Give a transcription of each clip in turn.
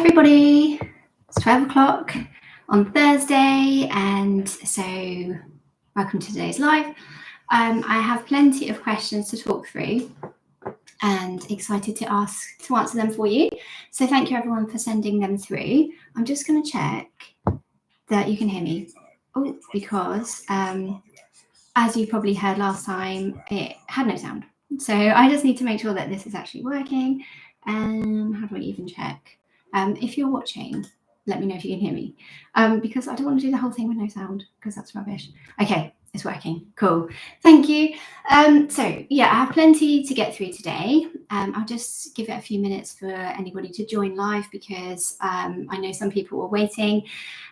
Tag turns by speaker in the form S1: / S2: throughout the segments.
S1: everybody, it's 12 o'clock on Thursday, and so welcome to today's live. I have plenty of questions to talk through and excited to answer them for you. So thank you everyone for sending them through. I'm just going to check that you can hear me. Because as you probably heard last time, it had no sound. So I just need to make sure that this is actually working. And how do I even check? If you're watching, let me know if you can hear me, because I don't want to do the whole thing with no sound, because that's rubbish. Okay, it's working. Cool. Thank you. So yeah, I have plenty to get through today. I'll just give it a few minutes for anybody to join live, because I know some people were waiting.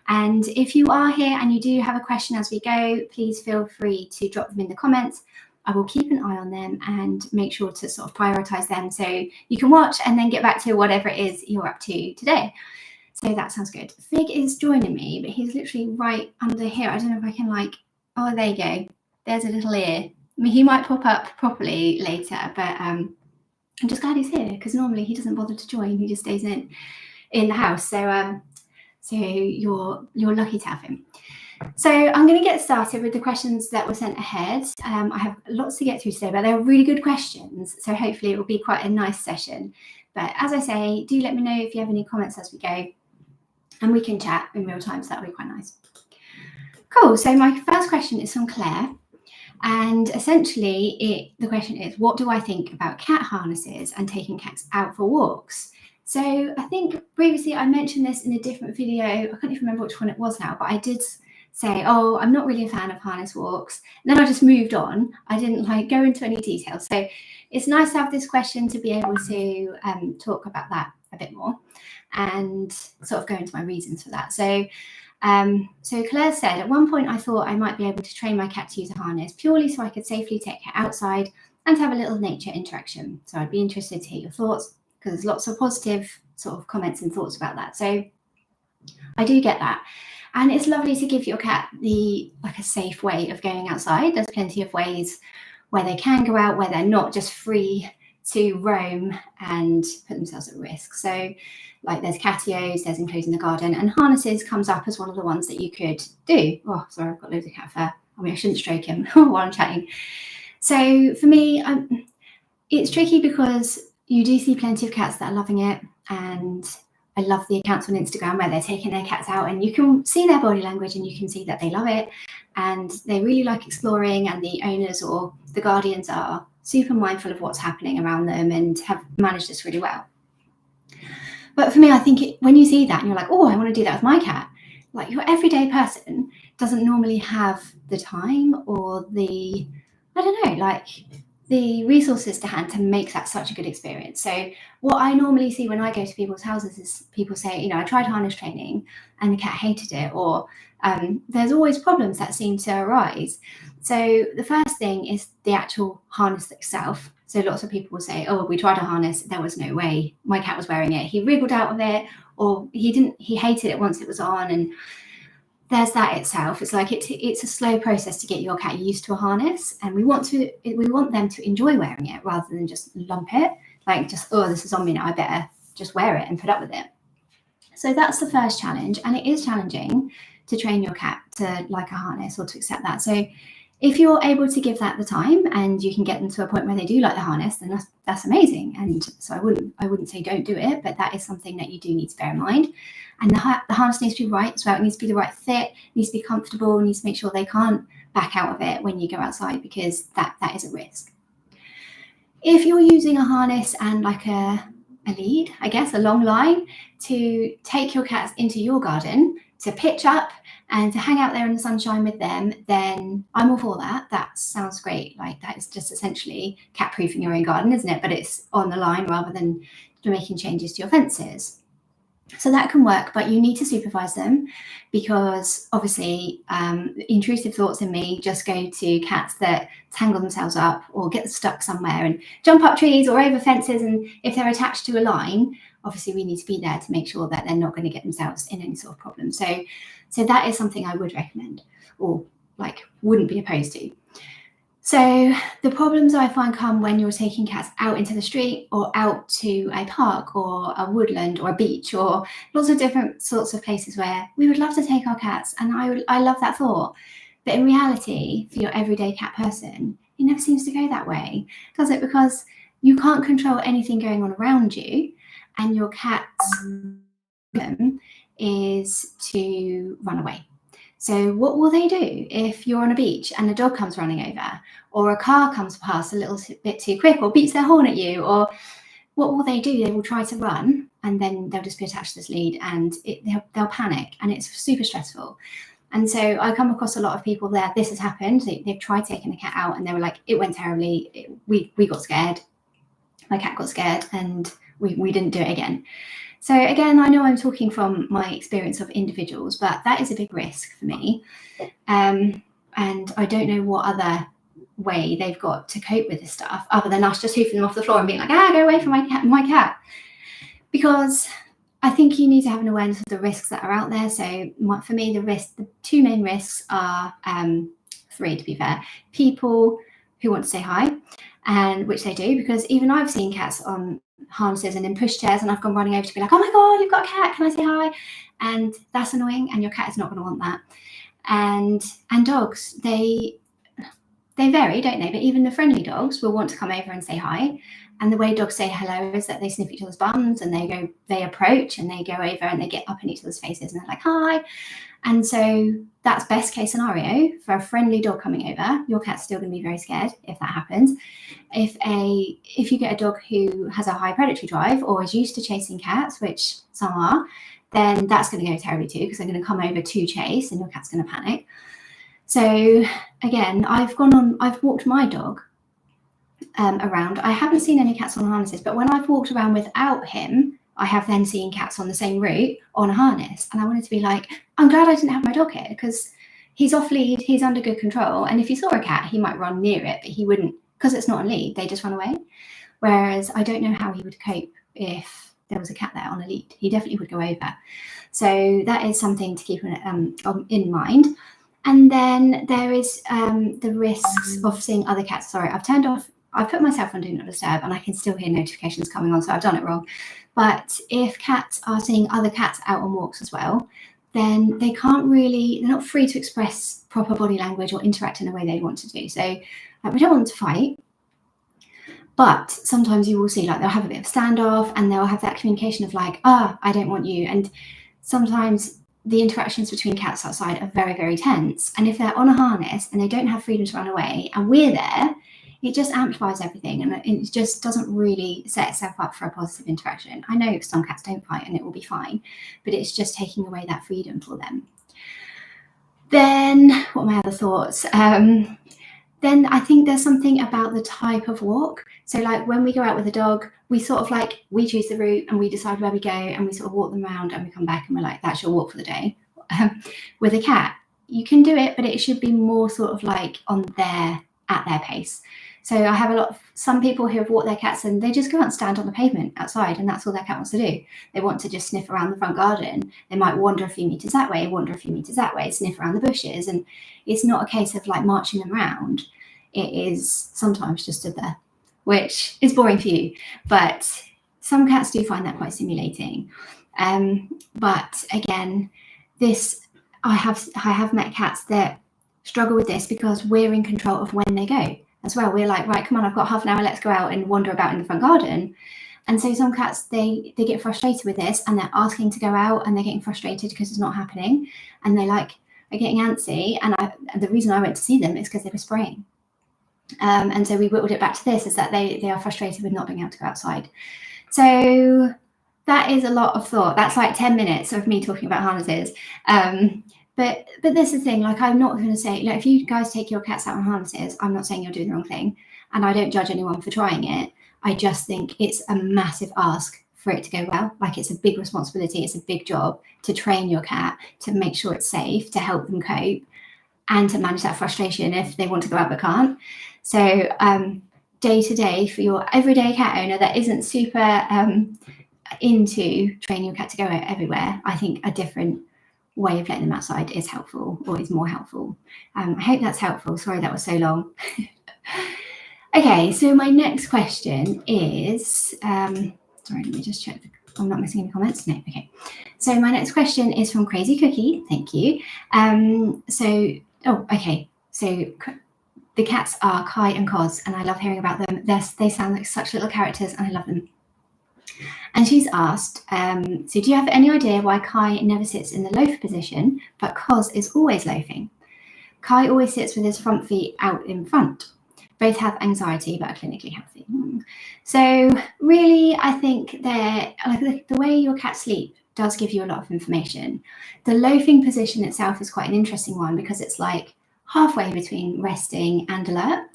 S1: And if you are here and you do have a question as we go, please feel free to drop them in the comments. I will keep an eye on them and make sure to sort of prioritize them so you can watch and then get back to whatever it is you're up to today. So that sounds good. Fig is joining me, but he's literally right under here. I don't know if I can oh, there you go. There's a little ear. I mean, he might pop up properly later, but I'm just glad he's here, because normally he doesn't bother to join. He just stays in the house. So you're lucky to have him. So I'm going to get started with the questions that were sent ahead. I have lots to get through today, but they're really good questions. So hopefully it will be quite a nice session. But as I say, do let me know if you have any comments as we go, and we can chat in real time, so that'll be quite nice. Cool. So my first question is from Claire. And essentially the question is, what do I think about cat harnesses and taking cats out for walks? So I think previously I mentioned this in a different video. I can't even remember which one it was now, but I did say, oh, I'm not really a fan of harness walks. And then I just moved on. I didn't go into any details. So it's nice to have this question to be able to talk about that a bit more and sort of go into my reasons for that. So Claire said, at one point I thought I might be able to train my cat to use a harness purely so I could safely take her outside and have a little nature interaction. So I'd be interested to hear your thoughts, because there's lots of positive sort of comments and thoughts about that. So I do get that. And it's lovely to give your cat a safe way of going outside. There's plenty of ways where they can go out, where they're not just free to roam and put themselves at risk. So there's catios, there's enclosing the garden, and harnesses comes up as one of the ones that you could do. Oh, sorry, I've got loads of cat fur. I mean, I shouldn't stroke him while I'm chatting. So for me, it's tricky, because you do see plenty of cats that are loving it, and I love the accounts on Instagram where they're taking their cats out, and you can see their body language and you can see that they love it and they really like exploring, and the owners or the guardians are super mindful of what's happening around them and have managed this really well. But for me, I think when you see that and you're like, oh, I want to do that with my cat, your everyday person doesn't normally have the time or the resources to hand to make that such a good experience. So what I normally see when I go to people's houses is people say, I tried harness training and the cat hated it, or there's always problems that seem to arise. So the first thing is the actual harness itself. So lots of people will say, oh, we tried a harness, there was no way my cat was wearing it. He wriggled out of it, or he hated it once it was on. And there's that itself. It's it's a slow process to get your cat used to a harness, and we want them to enjoy wearing it rather than just lump it, oh, this is on me now, I better just wear it and put up with it. So that's the first challenge, and it is challenging to train your cat to like a harness or to accept that. So if you're able to give that the time and you can get them to a point where they do like the harness, then that's amazing. And so I wouldn't say don't do it, but that is something that you do need to bear in mind. And the harness needs to be right as well. It needs to be the right fit, it needs to be comfortable, it needs to make sure they can't back out of it when you go outside, because that is a risk. If you're using a harness and a lead, I guess, a long line to take your cats into your garden, to pitch up and to hang out there in the sunshine with them, then I'm all for that. That sounds great. That is just essentially cat proofing your own garden, isn't it? But it's on the line rather than making changes to your fences. So that can work, but you need to supervise them, because obviously intrusive thoughts in me just go to cats that tangle themselves up or get stuck somewhere and jump up trees or over fences. And if they're attached to a line, obviously we need to be there to make sure that they're not going to get themselves in any sort of problem. So that is something I would recommend, or wouldn't be opposed to. So the problems I find come when you're taking cats out into the street or out to a park or a woodland or a beach or lots of different sorts of places where we would love to take our cats, and I love that thought. But in reality, for your everyday cat person, it never seems to go that way, does it? Because you can't control anything going on around you, and your cat's is to run away. So what will they do if you're on a beach and a dog comes running over, or a car comes past a little bit too quick, or beats their horn at you? Or what will they do? They will try to run, and then they'll just be attached to this lead, and they'll panic, and it's super stressful. And so I come across a lot of people there. This has happened. They've tried taking a cat out, and they were like, it went terribly. We got scared. My cat got scared, and we didn't do it again. So again, I know I'm talking from my experience of individuals, but that is a big risk for me. And I don't know what other way they've got to cope with this stuff other than us just hoofing them off the floor and being like, go away from my cat. Because I think you need to have an awareness of the risks that are out there. So for me, the two main risks are three, to be fair. People who want to say hi, and which they do, because even I've seen cats on harnesses and in pushchairs, and I've gone running over to be like, oh my God, you've got a cat, can I say hi? And that's annoying, and your cat is not going to want that. And dogs, they vary, don't they? But even the friendly dogs will want to come over and say hi. And the way dogs say hello is that they sniff each other's bums, and they approach, and they go over and they get up in each other's faces, and they're like, hi. And so that's best case scenario for a friendly dog coming over. Your cat's still going to be very scared if that happens. If you get a dog who has a high predatory drive or is used to chasing cats, which some are, then that's going to go terribly too, because they're going to come over to chase, and your cat's going to panic. So again, I've walked my dog around. I haven't seen any cats on harnesses, but when I've walked around without him, I have then seen cats on the same route on a harness. And I wanted to be like, I'm glad I didn't have my dog here, because he's off lead, he's under good control. And if he saw a cat, he might run near it, but he wouldn't, because it's not on lead, they just run away. Whereas I don't know how he would cope if there was a cat there on a lead. He definitely would go over. So that is something to keep in mind. And then there is the risks of seeing other cats. Sorry, I've put myself on Do Not Disturb, and I can still hear notifications coming on, so I've done it wrong. But if cats are seeing other cats out on walks as well, then they're not free to express proper body language or interact in the way they want to do. So we don't want to fight, but sometimes you will see they'll have a bit of standoff, and they'll have that communication of like, I don't want you. And sometimes the interactions between cats outside are very, very tense. And if they're on a harness and they don't have freedom to run away, and we're there, it just amplifies everything, and it just doesn't really set itself up for a positive interaction. I know some cats don't fight and it will be fine, but it's just taking away that freedom for them. Then what are my other thoughts? Then I think there's something about the type of walk. So like when we go out with a dog, we sort of we choose the route and we decide where we go, and we sort of walk them around, and we come back and we're like, that's your walk for the day. With a cat, you can do it, but it should be more sort of at their pace. So I have some people who have walked their cats and they just go out and stand on the pavement outside, and that's all their cat wants to do. They want to just sniff around the front garden. They might wander a few meters that way, sniff around the bushes. And it's not a case of marching them around. It is sometimes just stood there, which is boring for you. But some cats do find that quite stimulating. But again, I have met cats that struggle with this because we're in control of when they go as well. We're like, right, come on, I've got half an hour, let's go out and wander about in the front garden. And so some cats, they get frustrated with this, and they're asking to go out, and they're getting frustrated because it's not happening, and they are getting antsy. And the reason I went to see them is because they were spraying. And so we whittled it back to this, is that they are frustrated with not being able to go outside. So that is a lot of thought. That's 10 minutes of me talking about harnesses. But this is the thing, I'm not going to say, if you guys take your cats out on harnesses, I'm not saying you're doing the wrong thing, and I don't judge anyone for trying it. I just think it's a massive ask for it to go well. It's a big responsibility, it's a big job to train your cat, to make sure it's safe, to help them cope, and to manage that frustration if they want to go out but can't. So day to day, for your everyday cat owner that isn't super into training your cat to go everywhere, I think a different way of letting them outside is helpful, or is more helpful. I hope that's helpful. Sorry that was so long. Okay, so my next question is, sorry, let me just check. I'm not missing any comments. No, okay. So my next question is from Crazy Cookie. Thank you. Okay. So the cats are Kai and Cos, and I love hearing about them. They sound like such little characters, and I love them. And she's asked, so do you have any idea why Kai never sits in the loaf position, but Cos is always loafing? Kai always sits with his front feet out in front. Both have anxiety, but are clinically healthy. So really, I think the way your cats sleep does give you a lot of information. The loafing position itself is quite an interesting one because it's like halfway between resting and alert.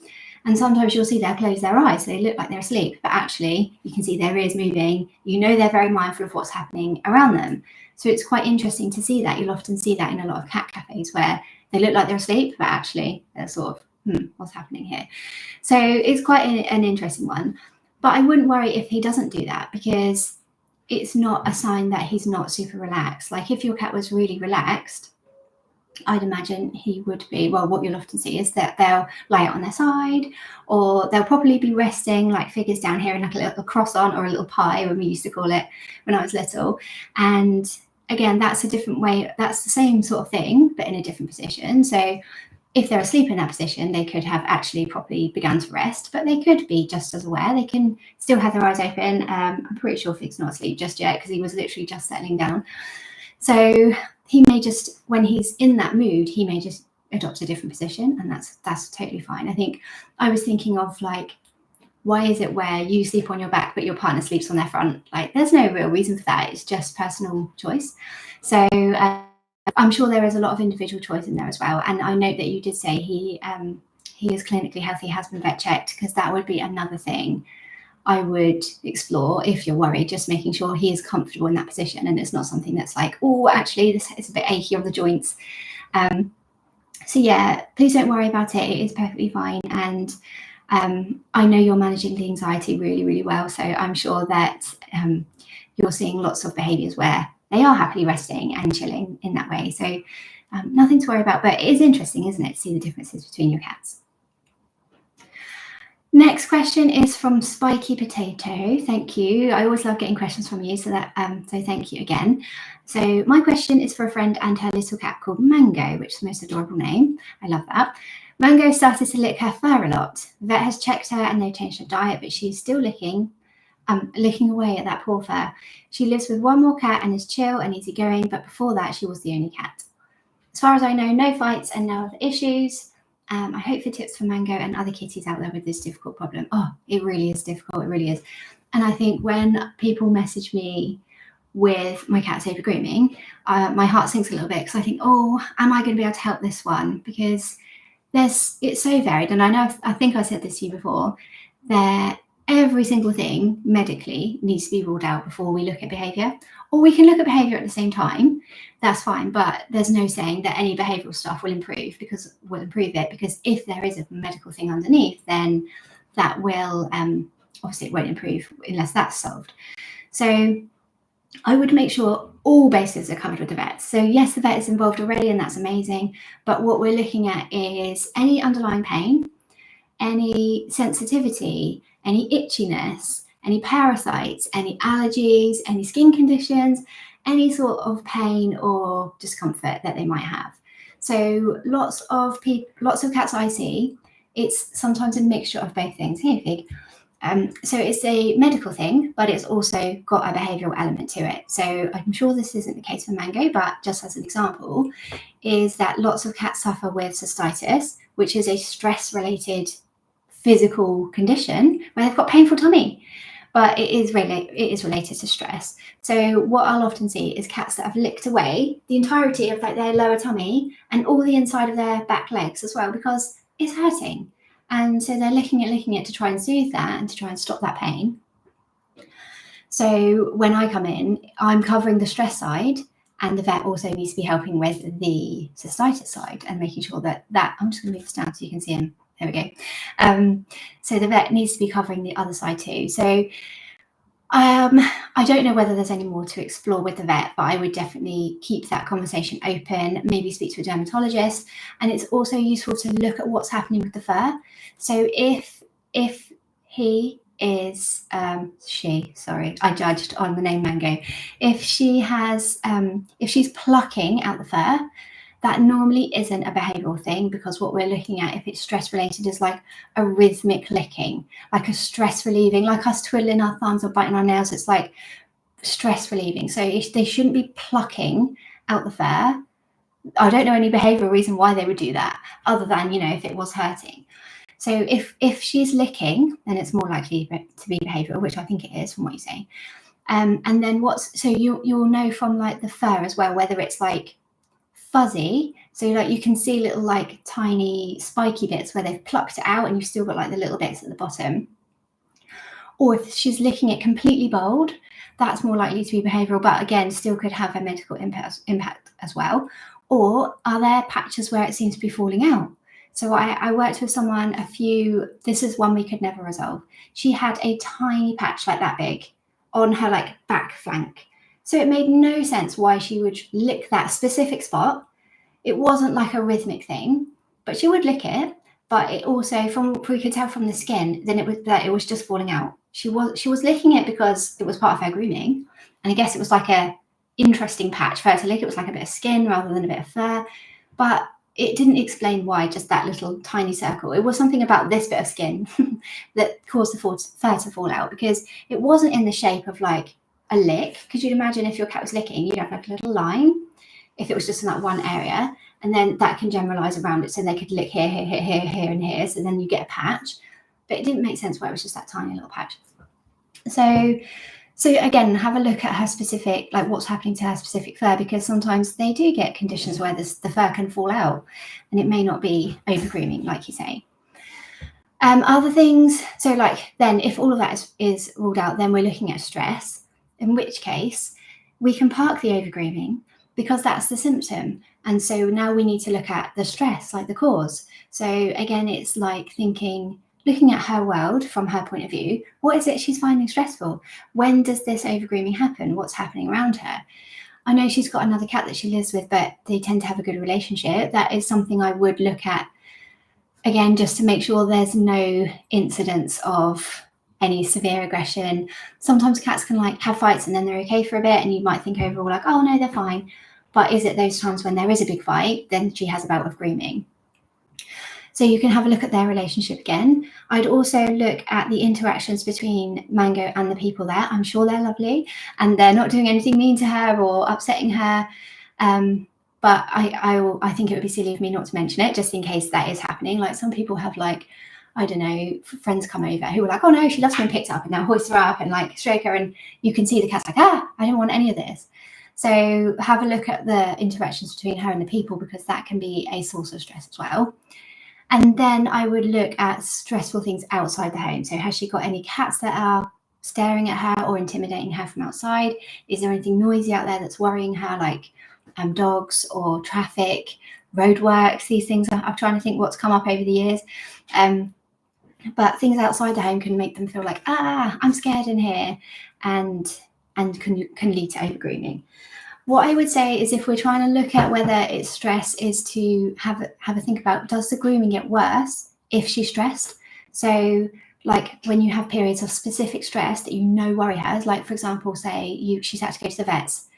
S1: And sometimes you'll see they'll close their eyes, so they look like they're asleep, but actually you can see their ears moving. You know they're very mindful of what's happening around them. So it's quite interesting to see that. You'll often see that in a lot of cat cafes where they look like they're asleep, but actually they're sort of, what's happening here? So it's quite an interesting one. But I wouldn't worry if he doesn't do that, because it's not a sign that he's not super relaxed. Like if your cat was really relaxed, I'd imagine he would be, well, what you'll often see is that they'll lie out on their side, or they'll probably be resting like figures down here in like a little cross on, or a little pie, when we used to call it when I was little. And again, that's a different way. That's the same sort of thing, but in a different position. So if they're asleep in that position, they could have actually properly begun to rest, but they could be just as aware. They can still have their eyes open. I'm pretty sure Fig's not asleep just yet because he was literally just settling down. So he may just, when he's in that mood, he may just adopt a different position, and that's totally fine. I think I was thinking of like, why is it where you sleep on your back but your partner sleeps on their front? Like, there's no real reason for that. It's just personal choice. So I'm sure there is a lot of individual choice in there as well. And I note that you did say he is clinically healthy, has been vet checked, because that would be another thing I would explore if you're worried, just making sure he is comfortable in that position and it's not something that's like, oh, actually this is a bit achy on the joints. So yeah, please don't worry about it. It is perfectly fine. And I know you're managing the anxiety really, really well. So I'm sure that you're seeing lots of behaviours where they are happily resting and chilling in that way. So nothing to worry about, but it is interesting, isn't it, to see the differences between your cats. Next question is from Spiky Potato. Thank you. I always love getting questions from you, so thank you again. So my question is for a friend and her little cat called Mango, which is the most adorable name. I love that. Mango started to lick her fur a lot. The vet has checked her and they've changed her diet, but she's still licking away at that poor fur. She lives with one more cat and is chill and easygoing, but before that she was the only cat. As far as I know, no fights and no other issues. I hope for tips for Mango and other kitties out there with this difficult problem. Oh, it really is difficult. It really is. And I think when people message me with my cat's over grooming, my heart sinks a little bit because I think, oh, am I going to be able to help this one? Because it's so varied. And I think I said this to you before, that every single thing medically needs to be ruled out before we look at behaviour. Or we can look at behaviour at the same time, that's fine, but there's no saying that any behavioural stuff will improve it, because if there is a medical thing underneath, then that will, obviously it won't improve unless that's solved. So I would make sure all bases are covered with the vet. So yes, the vet is involved already and that's amazing, but what we're looking at is any underlying pain, any sensitivity, any itchiness, any parasites, any allergies, any skin conditions, any sort of pain or discomfort that they might have. So lots of cats I see, it's sometimes a mixture of both things. Here, Fig. So it's a medical thing, but it's also got a behavioural element to it. So I'm sure this isn't the case for Mango, but just as an example, is that lots of cats suffer with cystitis, which is a stress-related physical condition where they've got painful tummy, but it is related to stress. So what I'll often see is cats that have licked away the entirety of like their lower tummy and all the inside of their back legs as well, because it's hurting. And so they're licking it to try and soothe that and to try and stop that pain. So when I come in, I'm covering the stress side, and the vet also needs to be helping with the cystitis side and making sure that I'm just going to move this down so you can see him. There we go. So the vet needs to be covering the other side too. So I don't know whether there's any more to explore with the vet, but I would definitely keep that conversation open, maybe speak to a dermatologist. And it's also useful to look at what's happening with the fur. So if he is, I judged on the name Mango. If she has, if she's plucking out the fur, that normally isn't a behavioural thing, because what we're looking at, if it's stress related, is like a rhythmic licking, like a stress relieving, like us twiddling our thumbs or biting our nails. It's like stress relieving. So they shouldn't be plucking out the fur. I don't know any behavioural reason why they would do that, other than, you know, if it was hurting. So if she's licking, then it's more likely to be behavioural, which I think it is from what you say. And then you'll know from like the fur as well, whether it's like fuzzy, so like you can see little like tiny spiky bits where they've plucked it out and you've still got like the little bits at the bottom. Or if she's licking it completely bald, that's more likely to be behavioural, but again, still could have a medical impact as well. Or are there patches where it seems to be falling out? So I worked with someone this is one we could never resolve. She had a tiny patch like that big on her like back flank. So it made no sense why she would lick that specific spot. It wasn't like a rhythmic thing, but she would lick it. But it also, we could tell from the skin, then it was just falling out. She was licking it because it was part of her grooming, and I guess it was like a interesting patch for her to lick. It was like a bit of skin rather than a bit of fur, but it didn't explain why just that little tiny circle. It was something about this bit of skin that caused the fur to fall out, because it wasn't in the shape of like a lick. Because you'd imagine if your cat was licking, you'd have like a little line if it was just in that one area, and then that can generalize around it, so they could lick here, here, here, here, here, and here, so then you get a patch. But it didn't make sense why it was just that tiny little patch. So again, have a look at her specific, like what's happening to her specific fur, because sometimes they do get conditions where the fur can fall out, and it may not be over grooming, like you say. Other things, so like then if all of that is ruled out, then we're looking at stress, in which case we can park the over grooming, because that's the symptom. And so now we need to look at the stress, like the cause. So again, it's like looking at her world from her point of view. What is it she's finding stressful? When does this over grooming happen? What's happening around her? I know she's got another cat that she lives with, but they tend to have a good relationship. That is something I would look at, again, just to make sure there's no incidents of any severe aggression. Sometimes cats can like have fights and then they're okay for a bit, and you might think overall like, oh no, they're fine. But is it those times when there is a big fight, then she has a bout of grooming? So you can have a look at their relationship again. I'd also look at the interactions between Mango and the people there. I'm sure they're lovely and they're not doing anything mean to her or upsetting her. But I think it would be silly of me not to mention it, just in case that is happening. Like some people have like, I don't know, friends come over who are like, oh no, she loves being picked up, and now hoist her up and like stroke her, and you can see the cat's like, I don't want any of this. So have a look at the interactions between her and the people, because that can be a source of stress as well. And then I would look at stressful things outside the home. So has she got any cats that are staring at her or intimidating her from outside? Is there anything noisy out there that's worrying her, like dogs or traffic, roadworks? These things, I'm trying to think what's come up over the years. But things outside the home can make them feel like, I'm scared in here, and can lead to over grooming. What I would say is, if we're trying to look at whether it's stress, is to have a think about, does the grooming get worse if she's stressed? So like when you have periods of specific stress that worry her, like for example, say she's had to go to the vets,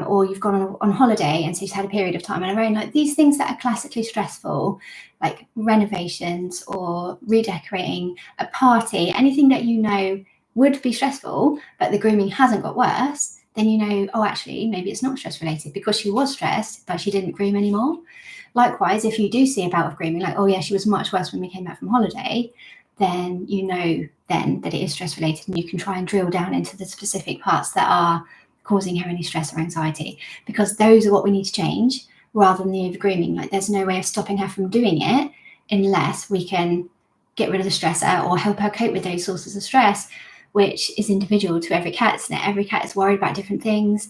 S1: or you've gone on holiday and so she's had a period of time on her own, like these things that are classically stressful, like renovations or redecorating, a party, anything that would be stressful, but the grooming hasn't got worse, then actually maybe it's not stress related, because she was stressed but she didn't groom anymore. Likewise, if you do see a bout of grooming, like, oh yeah, she was much worse when we came back from holiday, then then that it is stress related, and you can try and drill down into the specific parts that are causing her any stress or anxiety, because those are what we need to change rather than the over grooming. Like there's no way of stopping her from doing it unless we can get rid of the stressor or help her cope with those sources of stress, which is individual to every cat, isn't it? Every cat is worried about different things.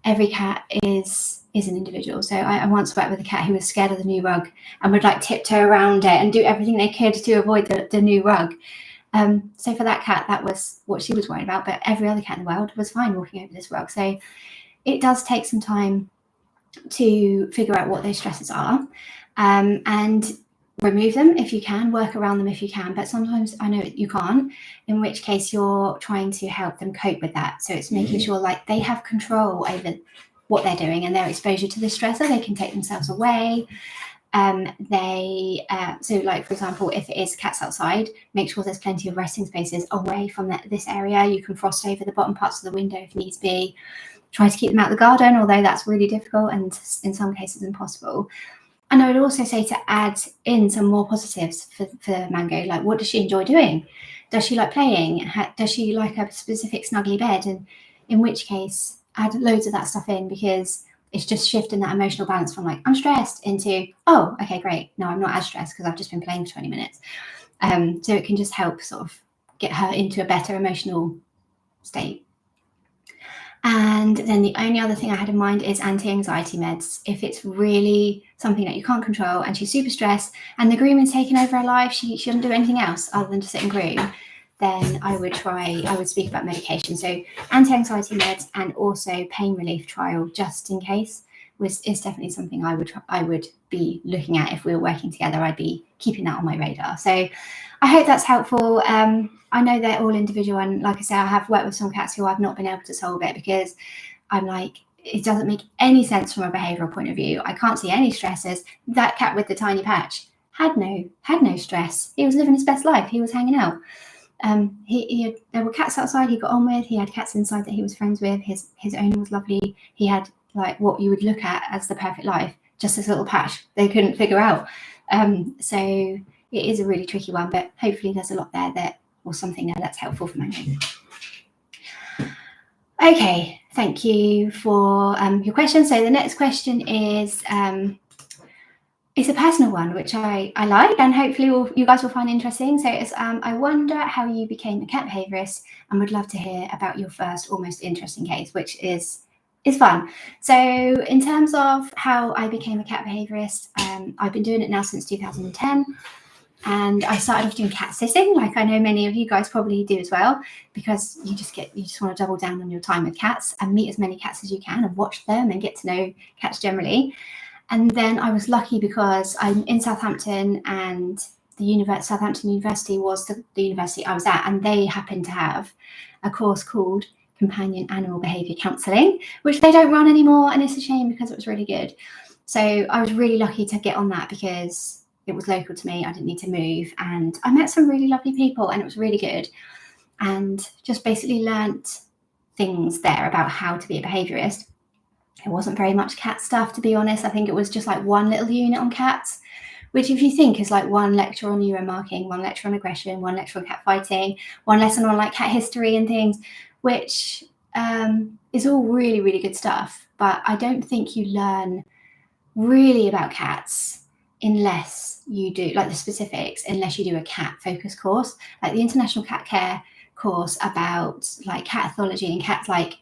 S1: Every cat is an individual. So I once worked with a cat who was scared of the new rug and would like tiptoe around it and do everything they could to avoid the new rug. So for that cat, that was what she was worried about, but every other cat in the world was fine walking over this rug. So it does take some time to figure out what those stresses are, and remove them if you can, work around them if you can, but sometimes I know you can't, in which case you're trying to help them cope with that. So it's making sure like they have control over what they're doing and their exposure to the stressor. They can take themselves away. So like, for example, if it is cats outside, make sure there's plenty of resting spaces away from this area. You can frost over the bottom parts of the window if needs be. Try to keep them out of the garden, although that's really difficult and in some cases impossible. And I would also say to add in some more positives for Mango, like what does she enjoy doing? Does she like playing? Does she like a specific snuggly bed? And in which case, add loads of that stuff in, because it's just shifting that emotional balance from like, I'm stressed, into, oh, okay, great. No, I'm not as stressed because I've just been playing for 20 minutes. So it can just help sort of get her into a better emotional state. And then the only other thing I had in mind is anti-anxiety meds. If it's really something that you can't control and she's super stressed and the grooming's taken over her life, she shouldn't do anything else other than to sit and groom, then I would speak about medication. So anti-anxiety meds and also pain relief trial, just in case, is definitely something I would be looking at if we were working together. I'd be keeping that on my radar. So I hope that's helpful. I know they're all individual, and like I say, I have worked with some cats who I've not been able to solve it because I'm like, it doesn't make any sense from a behavioural point of view. I can't see any stresses. That cat with the tiny patch had no stress. He was living his best life. He was hanging out. There were cats outside he got on with. He had cats inside that he was friends with. His owner was lovely. He had like what you would look at as the perfect life, just this little patch they couldn't figure out. So it is a really tricky one, but hopefully there's a lot there or something there that's helpful for Mango. Okay, thank you for your question. So the next question is it's a personal one, which I like, and hopefully you guys will find interesting. So it's I wonder how you became a cat behaviourist, and would love to hear about your first almost interesting case, which is fun. So in terms of how I became a cat behaviourist, I've been doing it now since 2010. And I started off doing cat sitting, like I know many of you guys probably do as well, because you just want to double down on your time with cats and meet as many cats as you can and watch them and get to know cats generally. And then I was lucky because I'm in Southampton, and Southampton University was the university I was at, and they happened to have a course called Companion Animal Behaviour Counselling, which they don't run anymore, and it's a shame because it was really good. So I was really lucky to get on that because it was local to me. I didn't need to move, and I met some really lovely people, and it was really good. And just basically learnt things there about how to be a behaviourist. It wasn't very much cat stuff, to be honest. I think it was just like one little unit on cats, which if you think is like one lecture on neuromarking, one lecture on aggression, one lecture on cat fighting, one lesson on like cat history and things, which is all really, really good stuff. But I don't think you learn really about cats unless you do like the specifics, unless you do a cat focus course, like the International Cat Care course about like catethology and cats, like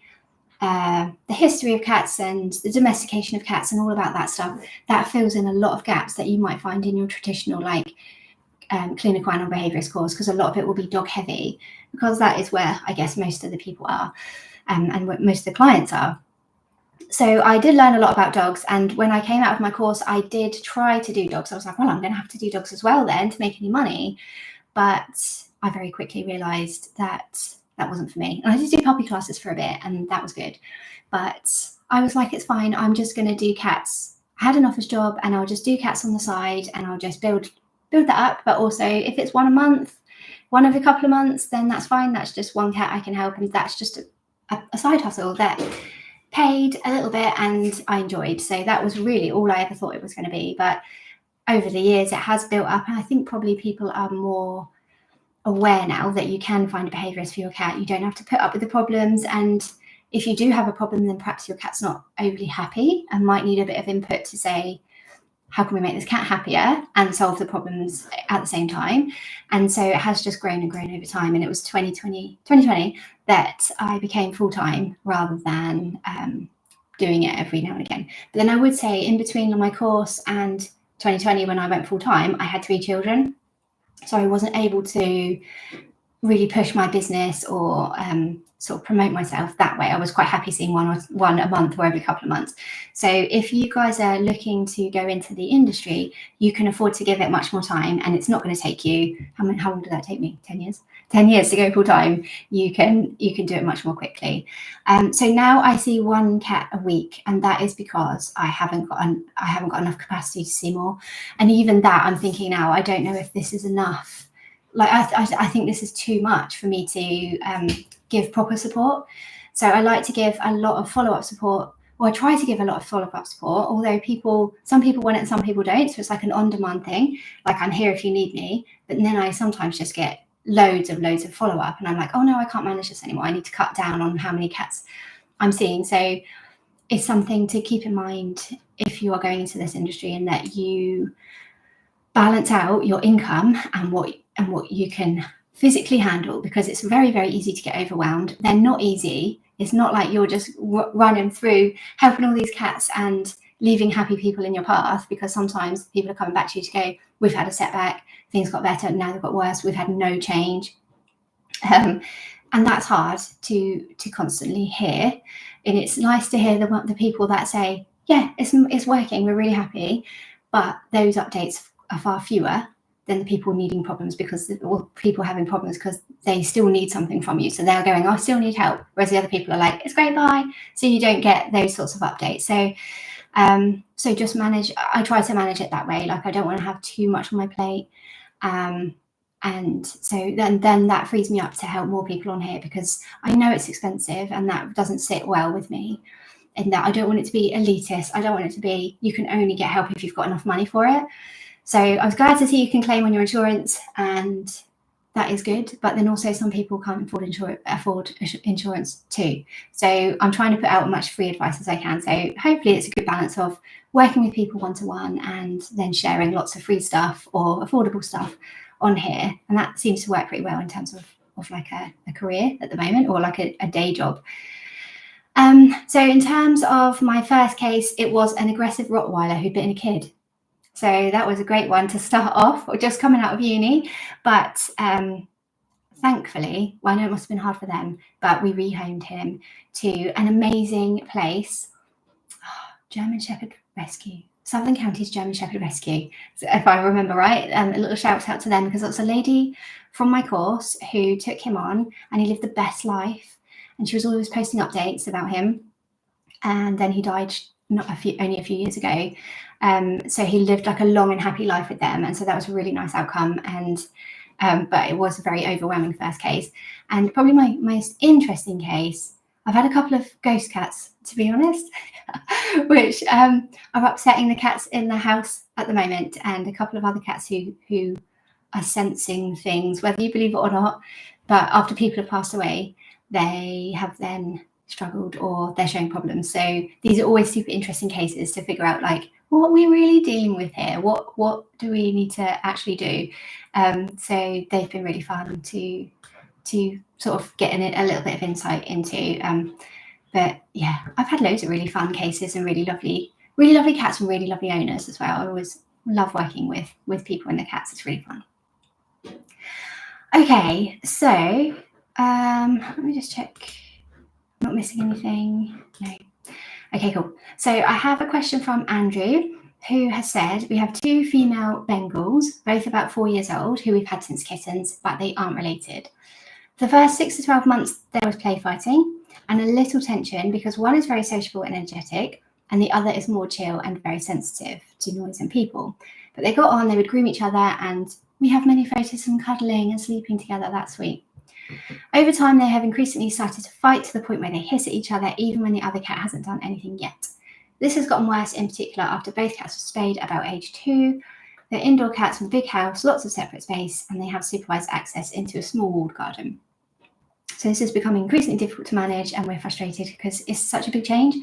S1: the history of cats and the domestication of cats and all about that stuff. That fills in a lot of gaps that you might find in your traditional like clinical animal behaviourist course, because a lot of it will be dog heavy, because that is where I guess most of the people are and most of the clients are. So I did learn a lot about dogs, and when I came out of my course, I did try to do dogs. I was like, well, I'm going to have to do dogs as well then to make any money. But I very quickly realised that wasn't for me. And I did do puppy classes for a bit, and that was good. But I was like, it's fine. I'm just going to do cats. I had an office job, and I'll just do cats on the side, and I'll just build that up. But also, if it's one a month, one every couple of months, then that's fine. That's just one cat I can help, and that's just a side hustle that paid a little bit and I enjoyed. So that was really all I ever thought it was going to be. But over the years, it has built up, and I think probably people are more aware now that you can find a behaviourist for your cat. You don't have to put up with the problems, and if you do have a problem, then perhaps your cat's not overly happy and might need a bit of input to say, how can we make this cat happier and solve the problems at the same time? And so it has just grown and grown over time. And it was 2020 that I became full-time rather than doing it every now and again. But then I would say in between my course and 2020, when I went full-time, I had 3 children. So I wasn't able to really push my business or sort of promote myself that way. I was quite happy seeing one a month or every couple of months. So if you guys are looking to go into the industry, you can afford to give it much more time, and it's not going to take you, how long did that take me? 10 years? 10 years to go full time. You can do it much more quickly. So now I see one cat a week, and that is because I haven't got enough capacity to see more. And even that, I'm thinking now, I don't know if this is enough. Like I think this is too much for me to give proper support. So I like to give a lot of follow-up support, or I try to give a lot of follow-up support, although some people want it and some people don't. So it's like an on-demand thing, like I'm here if you need me. But then I sometimes just get loads of follow-up, and I'm like, oh no, I can't manage this anymore. I need to cut down on how many cats I'm seeing. So it's something to keep in mind if you are going into this industry, and that you balance out your income and what you can physically handle, because it's very, very easy to get overwhelmed. They're not easy. It's not like you're just running through helping all these cats and leaving happy people in your path, because sometimes people are coming back to you to go, we've had a setback, things got better, now they've got worse, we've had no change. And that's hard to constantly hear. And it's nice to hear the people that say, yeah, it's working, we're really happy. But those updates are far fewer than the people needing problems, people having problems because they still need something from you. So they're going, I still need help. Whereas the other people are like, it's great, bye. So you don't get those sorts of updates. So just I try to manage it that way. Like I don't want to have too much on my plate. And so then that frees me up to help more people on here, because I know it's expensive and that doesn't sit well with me. And that I don't want it to be elitist. I don't want it to be, you can only get help if you've got enough money for it. So I was glad to see you can claim on your insurance, and that is good. But then also some people can't afford insurance too. So I'm trying to put out as much free advice as I can. So hopefully it's a good balance of working with people one-to-one and then sharing lots of free stuff or affordable stuff on here. And that seems to work pretty well in terms of like a career at the moment, or like a day job. So in terms of my first case, it was an aggressive Rottweiler who'd bitten a kid. So that was a great one to start off, or just coming out of uni. But thankfully, well, I know it must have been hard for them, but we rehomed him to an amazing place, German Shepherd Rescue, Southern Counties German Shepherd Rescue, if I remember right. A little shout out to them, because it was a lady from my course who took him on, and he lived the best life. And she was always posting updates about him. And then he died only a few years ago. So he lived like a long and happy life with them. And so that was a really nice outcome. And but it was a very overwhelming first case. And probably my most interesting case, I've had a couple of ghost cats, to be honest, which are upsetting the cats in the house at the moment, and a couple of other cats who are sensing things, whether you believe it or not. But after people have passed away, they have then struggled, or they're showing problems. So these are always super interesting cases to figure out, like, what are we really dealing with here? What do we need to actually do? So they've been really fun to sort of get a little bit of insight into. But yeah, I've had loads of really fun cases and really lovely cats and really lovely owners as well. I always love working with people and their cats. It's really fun. Okay, so let me just check. I'm not missing anything. No. Okay, cool. So I have a question from Andrew, who has said, we have 2 female Bengals, both about 4 years old, who we've had since kittens, but they aren't related. For the first 6 to 12 months, there was play fighting and a little tension, because one is very sociable and energetic, and the other is more chill and very sensitive to noise and people. But they got on, they would groom each other, and we have many photos of them cuddling and sleeping together. That's sweet. Over time, they have increasingly started to fight to the point where they hiss at each other, even when the other cat hasn't done anything yet. This has gotten worse, in particular after both cats were spayed about age 2. They're indoor cats with a big house, lots of separate space, and they have supervised access into a small walled garden. So this is becoming increasingly difficult to manage, and we're frustrated because it's such a big change.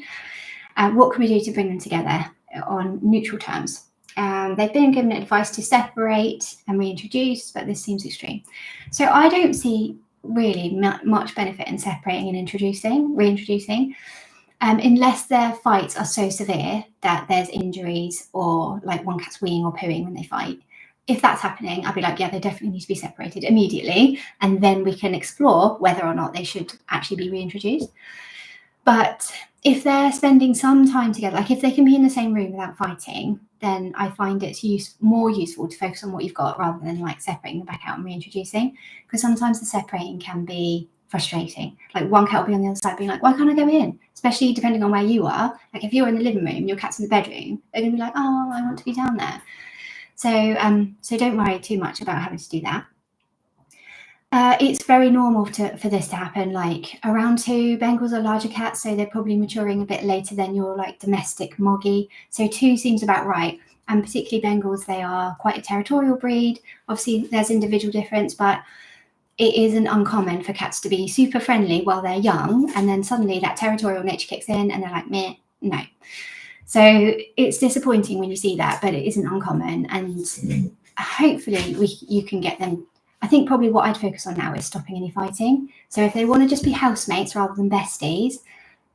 S1: What can we do to bring them together on neutral terms? They've been given advice to separate and reintroduce, but this seems extreme. So I don't see really much benefit in separating and reintroducing, unless their fights are so severe that there's injuries, or like one cat's weeing or pooing when they fight. if that's happening, I'd be like, yeah, they definitely need to be separated immediately. And then we can explore whether or not they should actually be reintroduced. But if they're spending some time together, like if they can be in the same room without fighting, then I find it's more useful to focus on what you've got rather than like separating them back out and reintroducing. Because sometimes the separating can be frustrating. Like one cat will be on the other side being like, why can't I go in? Especially depending on where you are. Like if you're in the living room, your cat's in the bedroom, they're gonna be like, oh, I want to be down there. So don't worry too much about having to do that. It's very normal for this to happen. Like around 2, Bengals are larger cats, so they're probably maturing a bit later than your like domestic Moggy. So 2 seems about right. And particularly Bengals, they are quite a territorial breed. Obviously, there's individual difference, but it isn't uncommon for cats to be super friendly while they're young, and then suddenly that territorial nature kicks in, and they're like, meh, no. So it's disappointing when you see that, but it isn't uncommon, and hopefully you can get them. I think probably what I'd focus on now is stopping any fighting. So if they want to just be housemates rather than besties,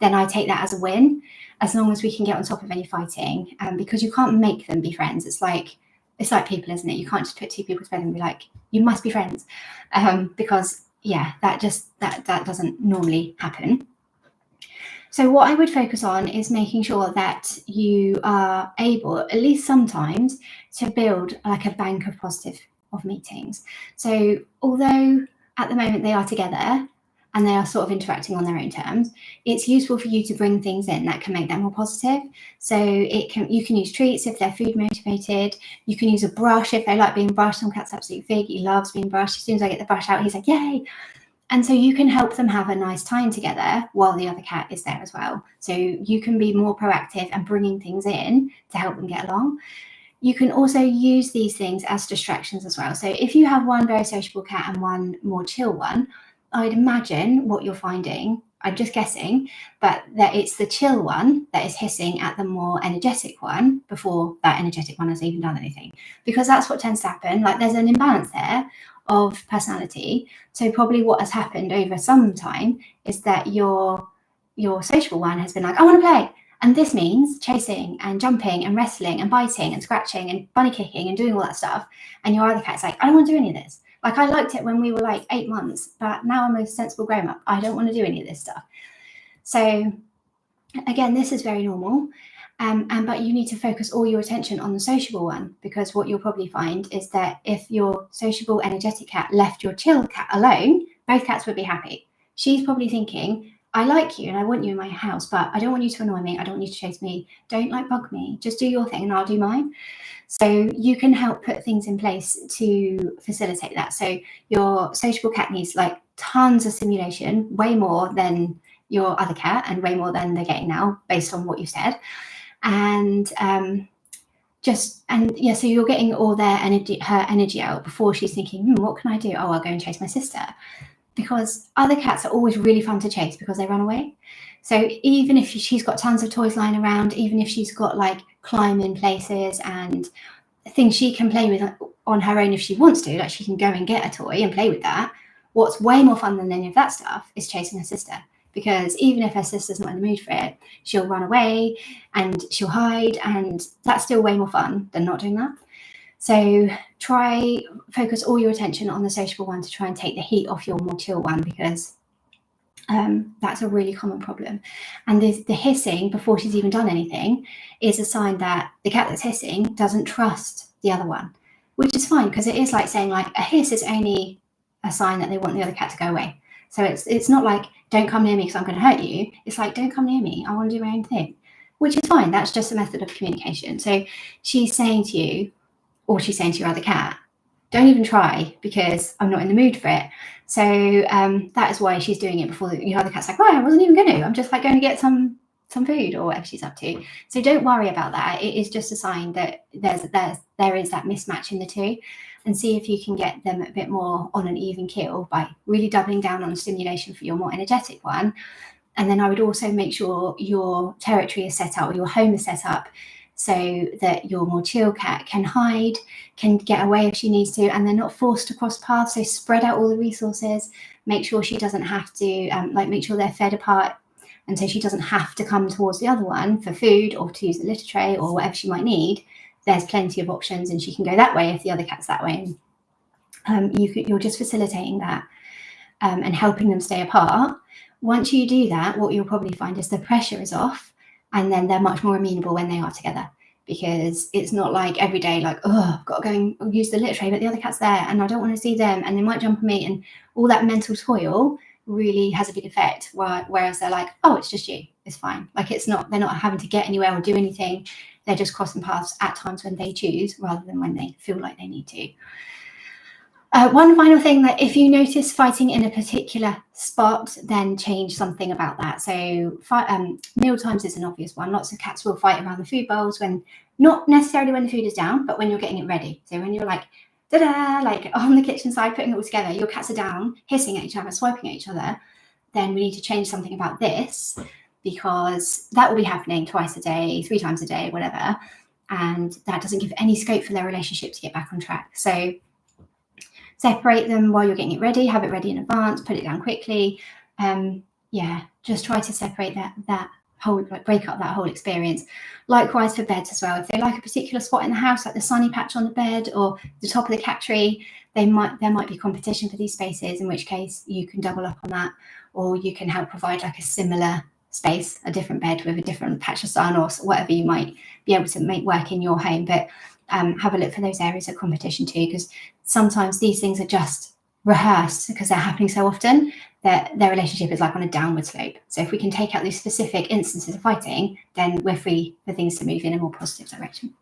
S1: then I take that as a win, as long as we can get on top of any fighting. Because you can't make them be friends. It's like people, isn't it? You can't just put 2 people together and be like, you must be friends, because yeah, that doesn't normally happen. So what I would focus on is making sure that you are able, at least sometimes, to build like a bank of positive of meetings. So although at the moment they are together and they are sort of interacting on their own terms, it's useful for you to bring things in that can make them more positive. So you can use treats if they're food motivated. You can use a brush if they like being brushed. Some cats absolutely fig. He loves being brushed. As soon as I get the brush out, he's like, yay. And so you can help them have a nice time together while the other cat is there as well. So you can be more proactive and bringing things in to help them get along. You can also use these things as distractions as well. So if you have one very sociable cat and one more chill one, I'd imagine what you're finding, I'm just guessing, but that it's the chill one that is hissing at the more energetic one before that energetic one has even done anything. Because that's what tends to happen. Like there's an imbalance there of personality. So probably what has happened over some time is that your sociable one has been like, I want to play. And this means chasing and jumping and wrestling and biting and scratching and bunny kicking and doing all that stuff. And your other cat's like, I don't want to do any of this. Like I liked it when we were like 8 months, but now I'm a sensible grown up. I don't want to do any of this stuff. So again, this is very normal. But you need to focus all your attention on the sociable one, because what you'll probably find is that if your sociable, energetic cat left your chill cat alone, both cats would be happy. She's probably thinking, I like you and I want you in my house, but I don't want you to annoy me. I don't want you to chase me. Don't like bug me. Just do your thing and I'll do mine. So you can help put things in place to facilitate that. So your sociable cat needs like tons of stimulation, way more than your other cat and way more than they're getting now based on what you said. And so you're getting all her energy out before she's thinking, what can I do? Oh, I'll go and chase my sister. Because other cats are always really fun to chase because they run away. So even if she's got tons of toys lying around, even if she's got like climbing places and things she can play with on her own if she wants to, like she can go and get a toy and play with that, what's way more fun than any of that stuff is chasing her sister. Because even if her sister's not in the mood for it, she'll run away and she'll hide, and that's still way more fun than not doing that. So focus all your attention on the sociable one to try and take the heat off your more chill one, because that's a really common problem. And the hissing before she's even done anything is a sign that the cat that's hissing doesn't trust the other one, which is fine, because it is like saying like a hiss is only a sign that they want the other cat to go away. So it's not like, don't come near me because I'm going to hurt you. It's like, don't come near me. I want to do my own thing, which is fine. That's just a method of communication. So she's saying to you, or she's saying to your other cat, don't even try because I'm not in the mood for it. So that is why she's doing it before your other cat's like, well, I wasn't even going to. I'm just like going to get some food or whatever she's up to. So don't worry about that. It is just a sign that there is that mismatch in the two, and see if you can get them a bit more on an even keel by really doubling down on stimulation for your more energetic one. And then I would also make sure your territory is set up, or your home is set up, so that your more chill cat can hide, can get away if she needs to, and they're not forced to cross paths. So spread out all the resources, make sure she doesn't have to, make sure they're fed apart, and so she doesn't have to come towards the other one for food or to use the litter tray or whatever she might need. there's plenty of options and she can go that way if the other cat's that way. And you're just facilitating that and helping them stay apart. Once you do that, what you'll probably find is the pressure is off, and then they're much more amenable when they are together, because it's not like every day, like, oh, I've got to go and use the litter tray, but the other cat's there and I don't want to see them and they might jump on me, and all that mental toil really has a big effect. Whereas they're like, oh, it's just you, it's fine. Like, it's not, they're not having to get anywhere or do anything. They're just crossing paths at times when they choose rather than when they feel like they need to. One final thing, that if you notice fighting in a particular spot, then change something about that. So meal times is an obvious one. Lots of cats will fight around the food bowls, when not necessarily when the food is down, but when you're getting it ready. So when you're like, da-da, like on the kitchen side, putting it all together, your cats are down, hissing at each other, swiping at each other, then we need to change something about this, because that will be happening twice a day, 3 times a day, whatever. And that doesn't give any scope for their relationship to get back on track. So separate them while you're getting it ready, have it ready in advance, put it down quickly. Just try to separate that whole, like, break up that whole experience. Likewise for beds as well. If they like a particular spot in the house, like the sunny patch on the bed or the top of the cat tree, there might be competition for these spaces, in which case you can double up on that, or you can help provide like a similar space, a different bed with a different patch of sun or whatever you might be able to make work in your home. But have a look for those areas of competition too, because sometimes these things are just rehearsed because they're happening so often that their relationship is like on a downward slope. So if we can take out these specific instances of fighting, then we're free for things to move in a more positive direction.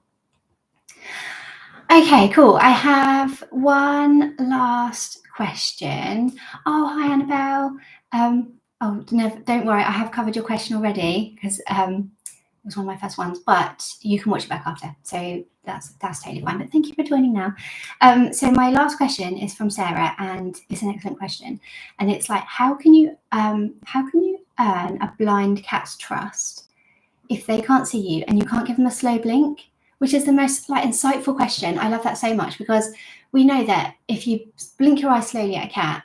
S1: Okay, cool. I have one last question. Oh, hi, Annabelle. Don't worry, I have covered your question already, because it was one of my first ones, but you can watch it back after. So that's totally fine. But thank you for joining now. So my last question is from Sarah, and it's an excellent question. And it's like, how can you earn a blind cat's trust if they can't see you and you can't give them a slow blink? Which is the most insightful question. I love that so much, because we know that if you blink your eyes slowly at a cat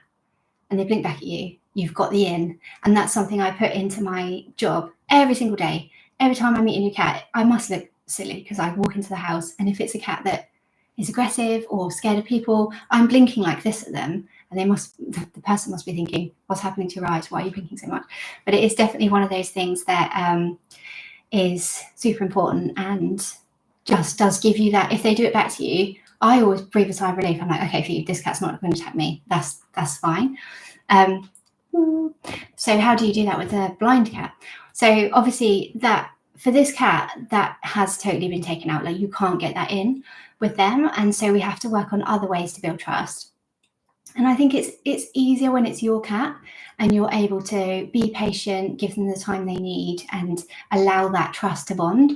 S1: and they blink back at you, you've got the in. And that's something I put into my job every single day. Every time I meet a new cat, I must look silly because I walk into the house, and if it's a cat that is aggressive or scared of people, I'm blinking like this at them, and the person must be thinking, what's happening to your eyes? Why are you blinking so much? But it is definitely one of those things that is super important, and just does give you that. If they do it back to you, I always breathe a sigh of relief. I'm like, okay, for you, this cat's not going to attack me. That's fine. So how do you do that with a blind cat? So obviously that for this cat, that has totally been taken out. Like, you can't get that in with them. And so we have to work on other ways to build trust. And I think it's easier when it's your cat and you're able to be patient, give them the time they need, and allow that trust to bond.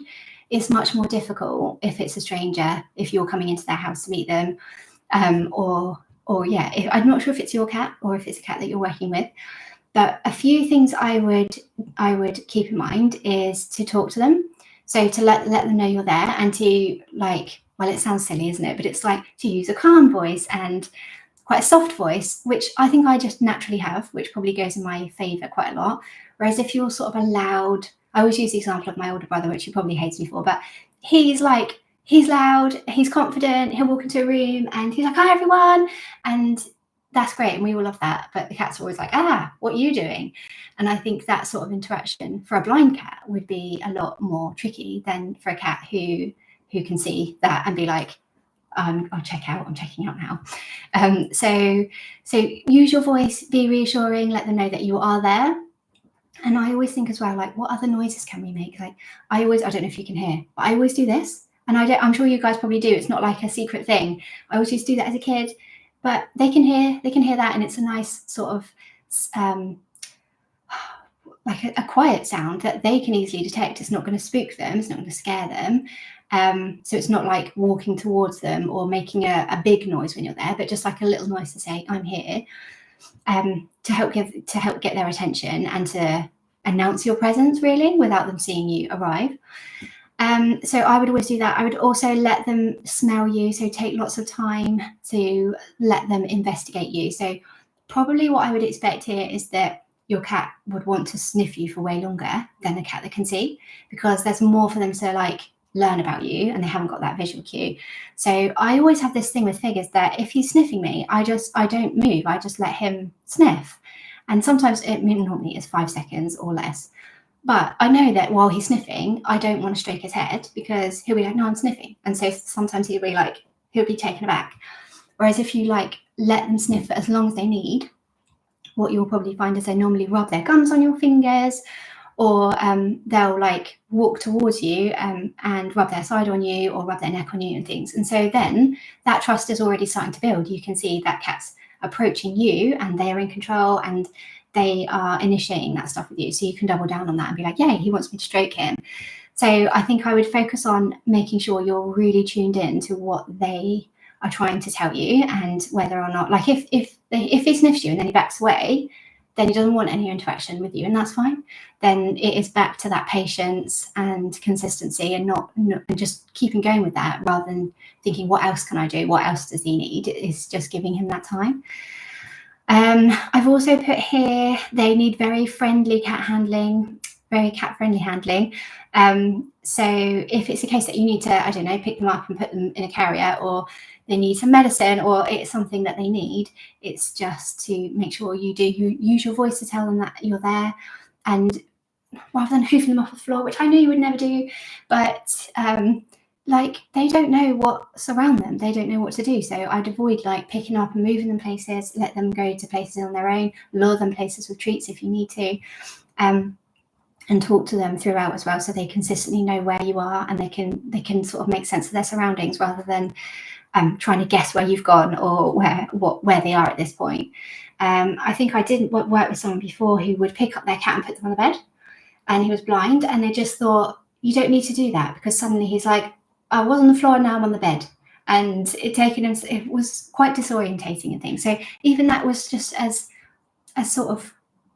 S1: It's much more difficult if it's a stranger, if you're coming into their house to meet them, I'm not sure if it's your cat or if it's a cat that you're working with. But a few things I would keep in mind is to talk to them. So to let them know you're there, and to, like, well, it sounds silly, isn't it? But it's like to use a calm voice and quite a soft voice, which I think I just naturally have, which probably goes in my favour quite a lot. Whereas if you're sort of a loud, I always use the example of my older brother, which he probably hates me for, but he's loud, he's confident, he'll walk into a room and he's like, hi everyone, and that's great, and we all love that. But the cat's always like, what are you doing? And I think that sort of interaction for a blind cat would be a lot more tricky than for a cat who can see that and be like, I'm checking out now. So use your voice, be reassuring, let them know that you are there. And I always think as well, like, what other noises can we make? Like, I don't know if you can hear, but I always do this. And I'm sure you guys probably do. It's not like a secret thing. I always used to do that as a kid. But they can hear that, and it's a nice sort of like a quiet sound that they can easily detect. It's not going to spook them. It's not going to scare them. So it's not like walking towards them or making a big noise when you're there, but just like a little noise to say, I'm here, to help get their attention and to announce your presence, really, without them seeing you arrive. So I would always do that. I would also let them smell you. So take lots of time to let them investigate you. So probably what I would expect here is that your cat would want to sniff you for way longer than a cat that can see, because there's more for them to like learn about you and they haven't got that visual cue. So I always have this thing with Fig that if he's sniffing me, I don't move. I just let him sniff. And sometimes normally it's 5 seconds or less. But I know that while he's sniffing, I don't want to stroke his head because he'll be like, no, I'm sniffing. And so sometimes he'll be taken aback. Whereas if you like let them sniff for as long as they need, what you'll probably find is they normally rub their gums on your fingers, or they'll like walk towards you and rub their side on you or rub their neck on you and things. And so then that trust is already starting to build. You can see that cat's approaching you and they are in control and they are initiating that stuff with you. So you can double down on that and be like, yay, he wants me to stroke him. So I think I would focus on making sure you're really tuned in to what they are trying to tell you, and whether or not, like if he sniffs you and then he backs away, then he doesn't want any interaction with you, and that's fine. Then it is back to that patience and consistency, and not just keeping going with that, rather than thinking, what else can I do? What else does he need? It's just giving him that time. I've also put here, they need very friendly cat handling, very cat-friendly handling. So if it's a case that you need to, I don't know, pick them up and put them in a carrier, or they need some medicine, or it's something that they need, it's just to make sure you use your voice to tell them that you're there, and rather than hoofing them off the floor, which I know you would never do, but like they don't know what's around them, they don't know what to do. So I'd avoid like picking up and moving them places, let them go to places on their own, lure them places with treats if you need to, and talk to them throughout as well, so they consistently know where you are and they can sort of make sense of their surroundings, rather than trying to guess where you've gone or where they are at this point. I think I did work with someone before who would pick up their cat and put them on the bed, and he was blind, and they just thought, you don't need to do that, because suddenly he's like, I was on the floor, now I'm on the bed. And it was quite disorientating and things. So even that was just as sort of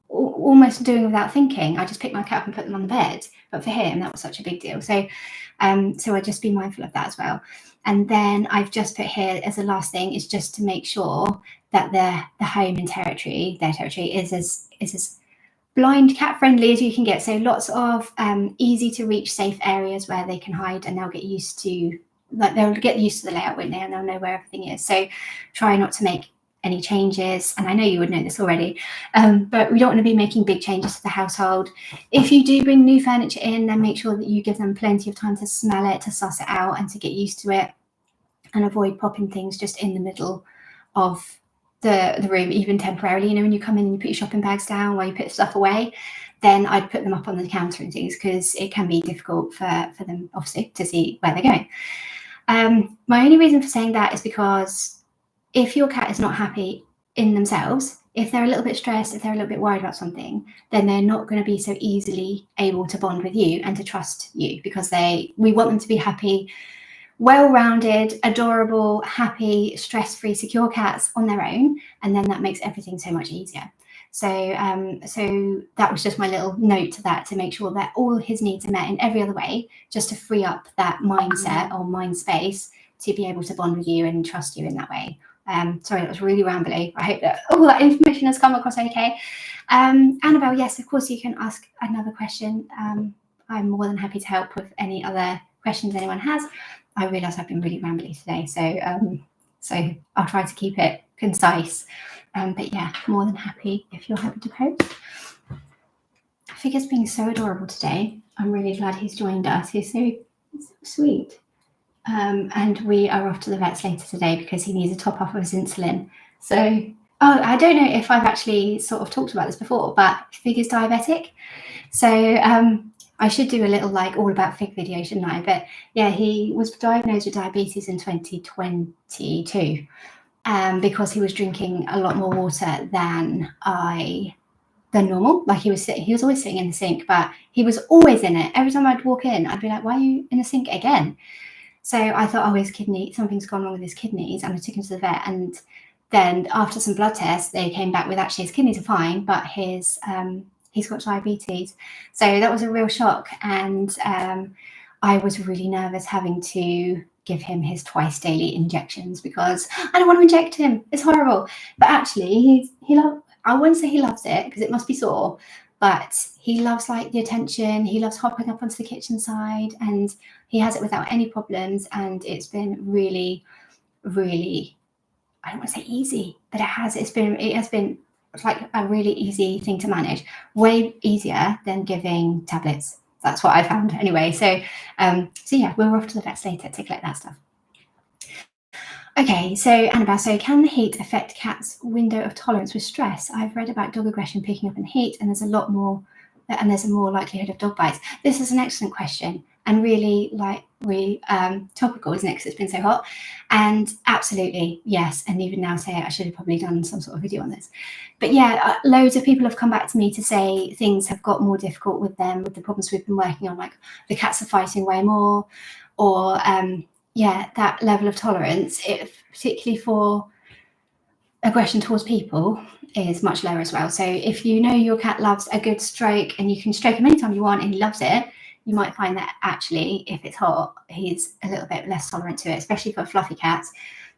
S1: almost doing without thinking. I just picked my cat up and put them on the bed. But for him, that was such a big deal. So I'd just be mindful of that as well. And then I've just put here as a last thing is just to make sure that the home and their territory is as blind cat friendly as you can get. So lots of easy to reach safe areas where they can hide, and they'll get used to the layout, won't they? And they'll know where everything is. So try not to make any changes. And I know you would know this already, but we don't want to be making big changes to the household. If you do bring new furniture in, then make sure that you give them plenty of time to smell it, to suss it out, and to get used to it, and avoid popping things just in the middle of the room, even temporarily. You know, when you come in and you put your shopping bags down while you put stuff away, then I'd put them up on the counter and things, because it can be difficult for them, obviously, to see where they're going. My only reason for saying that is because if your cat is not happy in themselves, if they're a little bit stressed, if they're a little bit worried about something, then they're not going to be so easily able to bond with you and to trust you, because we want them to be happy, well-rounded, adorable, happy, stress-free, secure cats on their own, and then that makes everything so much easier. So that was just my little note to that, to make sure that all his needs are met in every other way, just to free up that mindset or mind space to be able to bond with you and trust you in that way. Sorry, that was really rambly. I hope that all that information has come across okay. Annabelle, yes, of course you can ask another question. I'm more than happy to help with any other questions anyone has. I realise I've been really rambly today, so I'll try to keep it concise. But yeah, more than happy if you're happy to post. Figure's being so adorable today. I'm really glad he's joined us. He's so sweet. And we are off to the vets later today because he needs a top up of his insulin. So, I don't know if I've actually sort of talked about this before, but Fig is diabetic. So I should do a little like all about Fig video, shouldn't I? But yeah, he was diagnosed with diabetes in 2022 because he was drinking a lot more water than normal. Like he was always sitting in the sink, but he was always in it. Every time I'd walk in, I'd be like, why are you in the sink again? So I thought, his kidney, something's gone wrong with his kidneys, and I took him to the vet. And then after some blood tests, they came back with actually his kidneys are fine, but he's got diabetes. So that was a real shock. And I was really nervous having to give him his twice daily injections because I don't want to inject him. It's horrible. But actually, I wouldn't say he loves it because it must be sore. but he loves like the attention. He loves hopping up onto the kitchen side, and he has it without any problems. And it's been really, really, I don't want to say easy, but it has been like a really easy thing to manage, way easier than giving tablets. That's what I found anyway. So yeah, we're off to the vets later to collect that stuff. Okay, so Annabelle, so can the heat affect cats' window of tolerance with stress? I've read about dog aggression picking up in heat, and there's a more likelihood of dog bites. This is an excellent question, and really topical, isn't it? Because it's been so hot. And absolutely, yes. And even now, I should have probably done some sort of video on this. But yeah, loads of people have come back to me to say things have got more difficult with them, with the problems we've been working on, like the cats are fighting way more, or that level of tolerance, particularly for aggression towards people, is much lower as well. So if you know your cat loves a good stroke and you can stroke him anytime you want and he loves it, you might find that actually if it's hot, he's a little bit less tolerant to it, especially for fluffy cats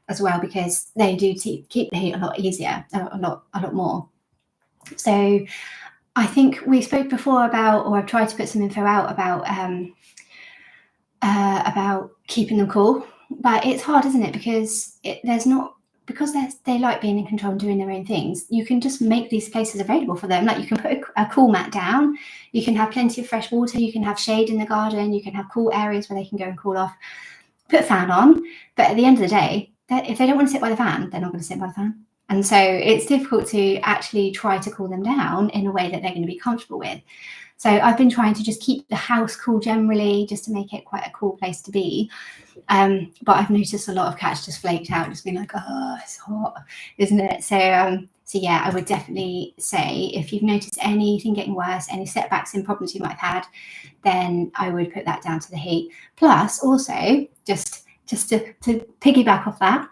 S1: as well, because they do keep the heat a lot easier, a lot more. So I think we spoke before about, or I've tried to put some info out about keeping them cool, but it's hard, isn't it? Because they like being in control and doing their own things. You can just make these places available for them. Like you can put a cool mat down, you can have plenty of fresh water, you can have shade in the garden, you can have cool areas where they can go and cool off, put a fan on. But at the end of the day, if they don't want to sit by the fan, they're not going to sit by the fan. And so it's difficult to actually try to cool them down in a way that they're going to be comfortable with. So I've been trying to just keep the house cool generally, just to make it quite a cool place to be. But I've noticed a lot of cats just flaked out, just being like, oh, it's hot, isn't it? So yeah, I would definitely say if you've noticed anything getting worse, any setbacks and problems you might have had, then I would put that down to the heat. Plus, also, just to piggyback off that,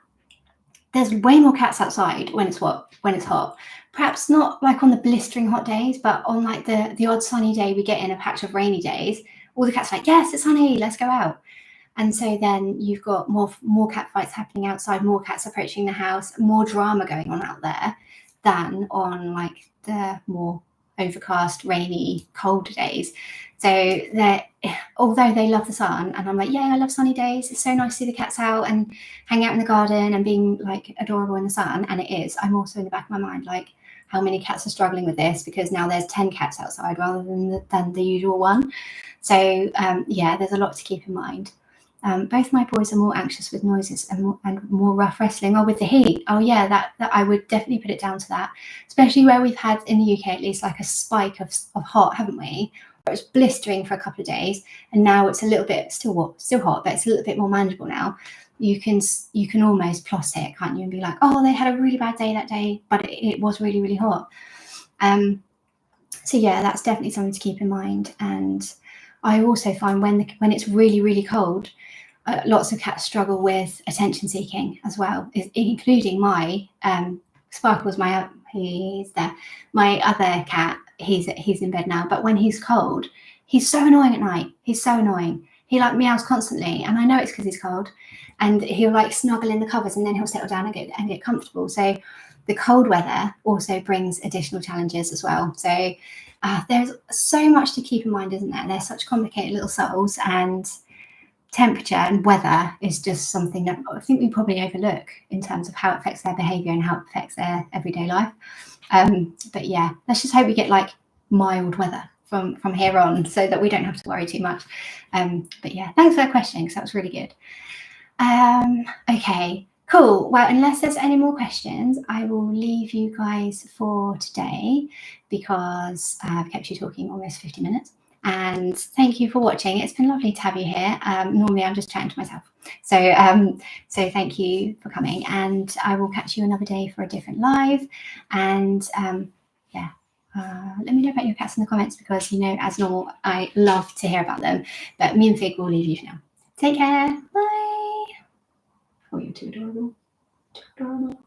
S1: there's way more cats outside when it's hot. Perhaps not like on the blistering hot days, but on like the odd sunny day we get in a patch of rainy days, all the cats are like, yes, it's sunny, let's go out. And so then you've got more cat fights happening outside, more cats approaching the house, more drama going on out there than on like the more overcast, rainy, cold days. So although they love the sun, and I'm like, yeah, I love sunny days. It's so nice to see the cats out and hang out in the garden and being like adorable in the sun. And it is. I'm also in the back of my mind like, how many cats are struggling with this, because now there's 10 cats outside rather than the usual one. So yeah, there's a lot to keep in mind. Both my boys are more anxious with noises and more rough wrestling, or with the heat. Oh yeah, that I would definitely put it down to that, especially where we've had in the UK at least like a spike of hot, haven't we? It was blistering for a couple of days, and now it's a little bit still hot, but it's a little bit more manageable now. You can almost plot it, can't you, and be like, oh, they had a really bad day that day, but it was really, really hot. So yeah, that's definitely something to keep in mind. And I also find when it's really, really cold, lots of cats struggle with attention seeking as well, including my Sparkle's he's there. My other cat, he's in bed now, but when he's cold, he's so annoying at night. He's so annoying. He like meows constantly, and I know it's because he's cold. And he'll like snuggle in the covers, and then he'll settle down and get comfortable. So the cold weather also brings additional challenges as well. So there's so much to keep in mind, isn't there? They're such complicated little souls, and temperature and weather is just something that I think we probably overlook in terms of how it affects their behaviour and how it affects their everyday life. But yeah, let's just hope we get like mild weather from here on, so that we don't have to worry too much. But yeah, thanks for that question, because that was really good. Okay, cool. Well, unless there's any more questions, I will leave you guys for today, because I've kept you talking almost 50 minutes. And thank you for watching. It's been lovely to have you here. Normally I'm just chatting to myself. So thank you for coming, and I will catch you another day for a different live. And yeah, let me know about your cats in the comments, because, you know, as normal, I love to hear about them. But me and Fig will leave you for now. Take care. Bye. Oh, you're too adorable. Too adorable.